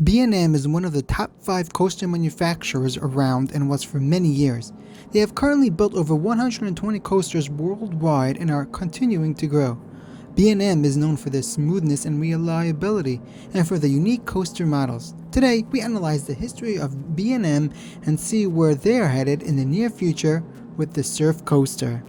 B&M is one of the top 5 coaster manufacturers around and was for many years. They have currently built over 120 coasters worldwide and are continuing to grow. B&M is known for their smoothness and reliability and for the unique coaster models. Today, we analyze the history of B&M and see where they are headed in the near future with the Surf Coaster.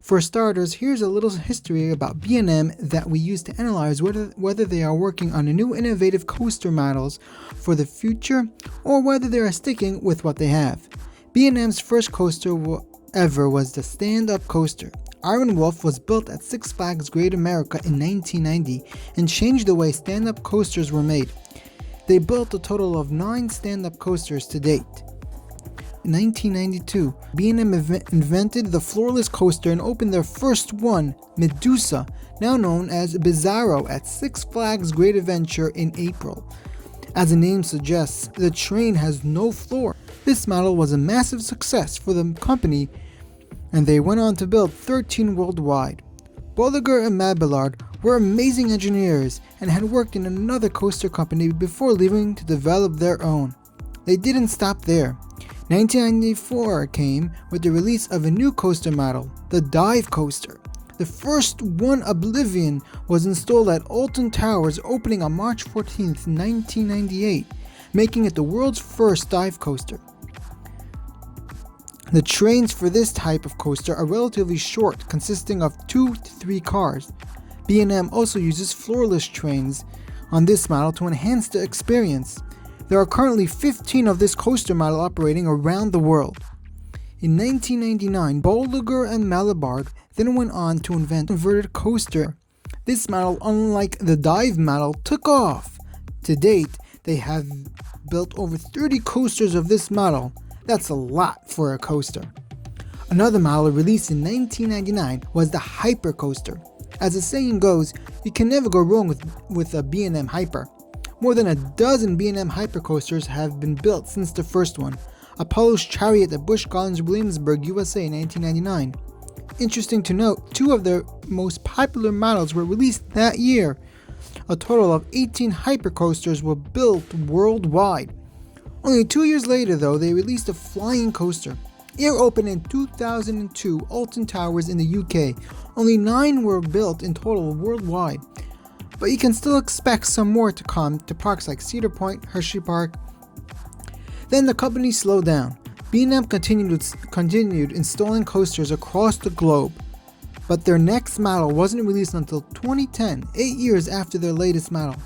For starters, here's a little history about B&M that we use to analyze whether they are working on new innovative coaster models for the future or whether they are sticking with what they have. B&M's first coaster ever was the stand-up coaster. Iron Wolf was built at Six Flags Great America in 1990 and changed the way stand-up coasters were made. They built a total of 9 stand-up coasters to date. In 1992, B&M invented the floorless coaster and opened their first one, Medusa, now known as Bizarro, at Six Flags Great Adventure in April. As the name suggests, the train has no floor. This model was a massive success for the company, and they went on to build 13 worldwide. Bolliger and Mabillard were amazing engineers and had worked in another coaster company before leaving to develop their own. They didn't stop there. 1994 came with the release of a new coaster model, the Dive Coaster. The first one, Oblivion, was installed at Alton Towers, opening on March 14, 1998, making it the world's first dive coaster. The trains for this type of coaster are relatively short, consisting of 2 to 3 cars. B&M also uses floorless trains on this model to enhance the experience. There are currently 15 of this coaster model operating around the world. In 1999, Bolliger and Mabillard then went on to invent a inverted coaster. This model, unlike the dive model, took off. To date, they have built over 30 coasters of this model. That's a lot for a coaster. Another model released in 1999 was the Hyper Coaster. As the saying goes, you can never go wrong with a B&M Hyper. More than a dozen B&M hypercoasters have been built since the first one, Apollo's Chariot at Busch Gardens, Williamsburg, USA in 1999. Interesting to note, 2 of their most popular models were released that year. A total of 18 hypercoasters were built worldwide. Only 2 years later, though, they released a flying coaster. It opened in 2002, Alton Towers in the UK. Only 9 were built in total worldwide. But you can still expect some more to come to parks like Cedar Point, Hershey Park. Then the company slowed down. B&M continued installing coasters across the globe, but their next model wasn't released until 2010, 8 years after their latest model.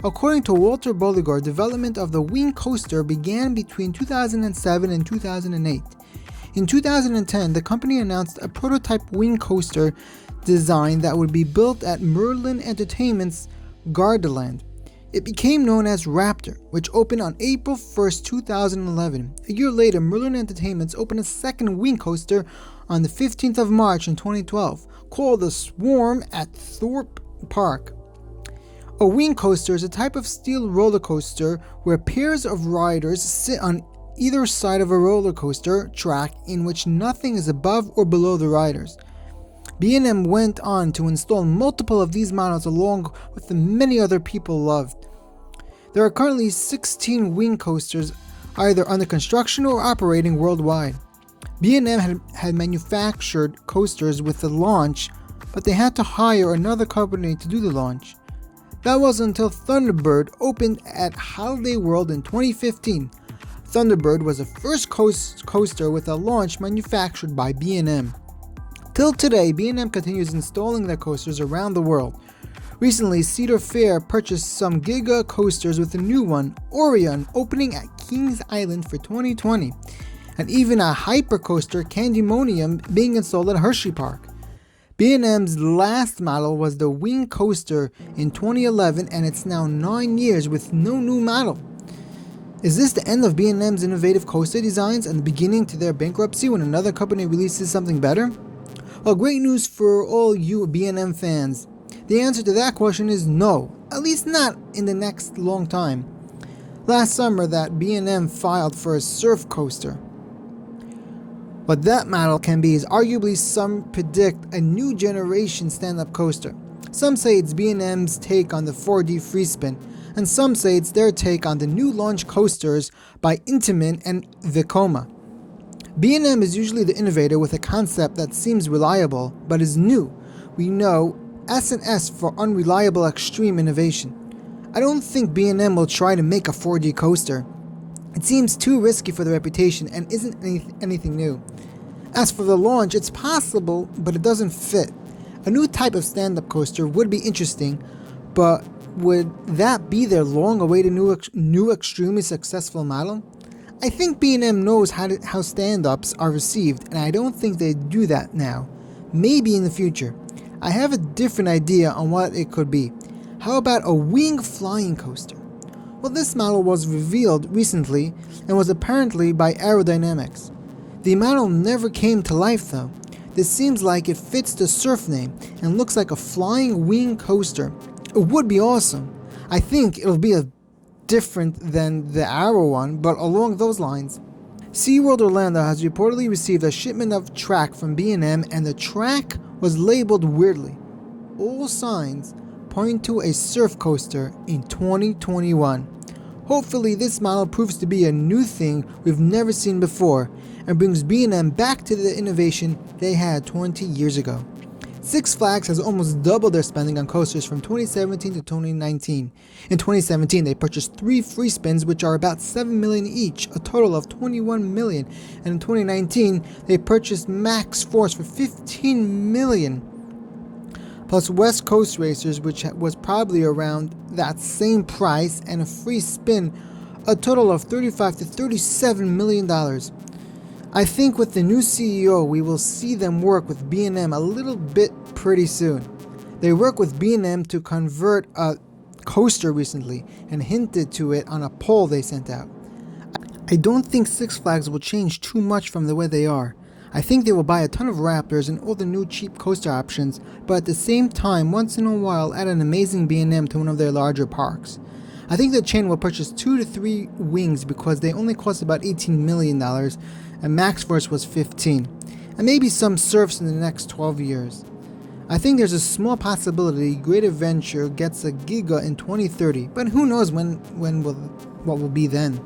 According to Walter Bolliger, development of the Wing Coaster began between 2007 and 2008. In 2010, the company announced a prototype Wing Coaster design that would be built at Merlin Entertainment's Gardaland. It became known as Raptor, which opened on April 1st, 2011. A year later, Merlin Entertainment opened a second Wing Coaster on the 15th of March in 2012, called the Swarm at Thorpe Park. A Wing Coaster is a type of steel roller coaster where pairs of riders sit on either side of a roller coaster track in which nothing is above or below the riders. B&M went on to install multiple of these models along with the many other people loved. There are currently 16 Wing coasters either under construction or operating worldwide. B&M had manufactured coasters with the launch, but they had to hire another company to do the launch. That was until Thunderbird opened at Holiday World in 2015. Thunderbird was the first coaster with a launch manufactured by B&M. Till today, B&M continues installing their coasters around the world. Recently, Cedar Fair purchased some Giga coasters with a new one, Orion, opening at Kings Island for 2020, and even a hypercoaster, Candymonium, being installed at Hershey Park. B&M's last model was the Wing Coaster in 2011, and it's now 9 years with no new model. Is this the end of B&M's innovative coaster designs and the beginning to their bankruptcy when another company releases something better? Well, great news for all you B&M fans. The answer to that question is no, at least not in the next long time. Last summer that B&M filed for a surf coaster. What that model can be is arguably some predict a new generation stand-up coaster. Some say it's B&M's take on the 4D free spin, and some say it's their take on the new launch coasters by Intamin and Vekoma. B&M is usually the innovator with a concept that seems reliable, but is new. We know S&S for unreliable extreme innovation. I don't think B&M will try to make a 4D coaster. It seems too risky for the reputation and isn't anything new. As for the launch, it's possible, but it doesn't fit. A new type of stand-up coaster would be interesting, but would that be their long-awaited new extremely successful model? I think B&M knows how stand-ups are received, and I don't think they do that now. Maybe in the future. I have a different idea on what it could be. How about a wing flying coaster? Well, this model was revealed recently and was apparently by Aerodynamics. The model never came to life though. This seems like it fits the surf name and looks like a flying wing coaster. It would be awesome. I think it'll be different than the Arrow one, but along those lines. SeaWorld Orlando has reportedly received a shipment of track from B&M, and the track was labeled weirdly. All signs point to a surf coaster in 2021. Hopefully this model proves to be a new thing we've never seen before and brings B&M back to the innovation they had 20 years ago. Six Flags has almost doubled their spending on coasters from 2017 to 2019. In 2017, they purchased 3 free spins, which are about $7 million each, a total of $21 million. And in 2019, they purchased Max Force for $15 million. Plus West Coast Racers, which was probably around that same price, and a free spin, a total of $35 to $37 million. I think with the new CEO, we will see them work with B&M a little bit pretty soon. They worked with B&M to convert a coaster recently and hinted to it on a poll they sent out. I don't think Six Flags will change too much from the way they are. I think they will buy a ton of Raptors and all the new cheap coaster options, but at the same time, once in a while, add an amazing B&M to one of their larger parks. I think the chain will purchase 2 to 3 wings because they only cost about $18 million, and Max Force was $15, and maybe some surfs in the next 12 years. I think there's a small possibility Great Adventure gets a Giga in 2030, but who knows what will be then.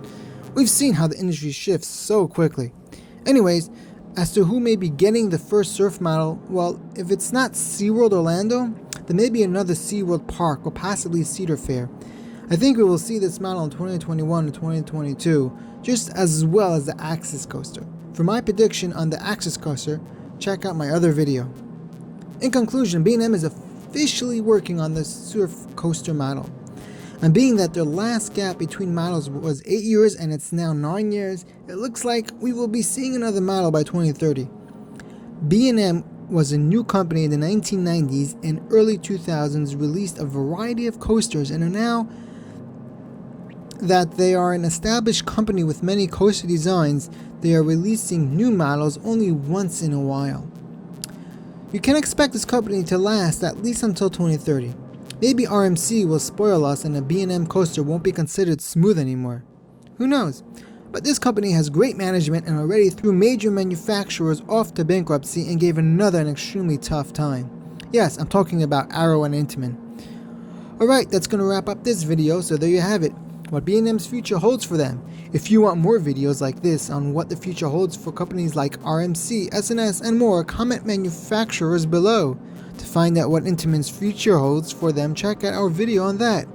We've seen how the industry shifts so quickly. Anyways, as to who may be getting the first surf model, well, if it's not SeaWorld Orlando, then maybe another SeaWorld park or possibly Cedar Fair. I think we will see this model in 2021 and 2022, just as well as the Axis coaster. For my prediction on the Axis coaster, check out my other video. In conclusion, B&M is officially working on the surf coaster model. And being that their last gap between models was 8 years and it's now 9 years, it looks like we will be seeing another model by 2030. B&M was a new company in the 1990s and early 2000s, released a variety of coasters, and are now that they are an established company with many coaster designs, they are releasing new models only once in a while. You can expect this company to last at least until 2030. Maybe RMC will spoil us and a B&M coaster won't be considered smooth anymore. Who knows? But this company has great management and already threw major manufacturers off to bankruptcy and gave another an extremely tough time. Yes, I'm talking about Arrow and Intamin. Alright, that's going to wrap up this video, so there you have it. What B&M's future holds for them. If you want more videos like this on what the future holds for companies like RMC, S&S, and more, comment manufacturers below. To find out what Intamin's future holds for them, check out our video on that.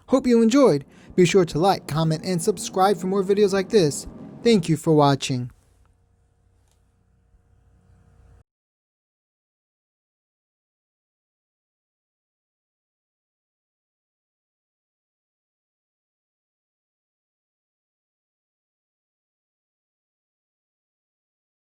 Hope you enjoyed. Be sure to like, comment, and subscribe for more videos like this. Thank you for watching.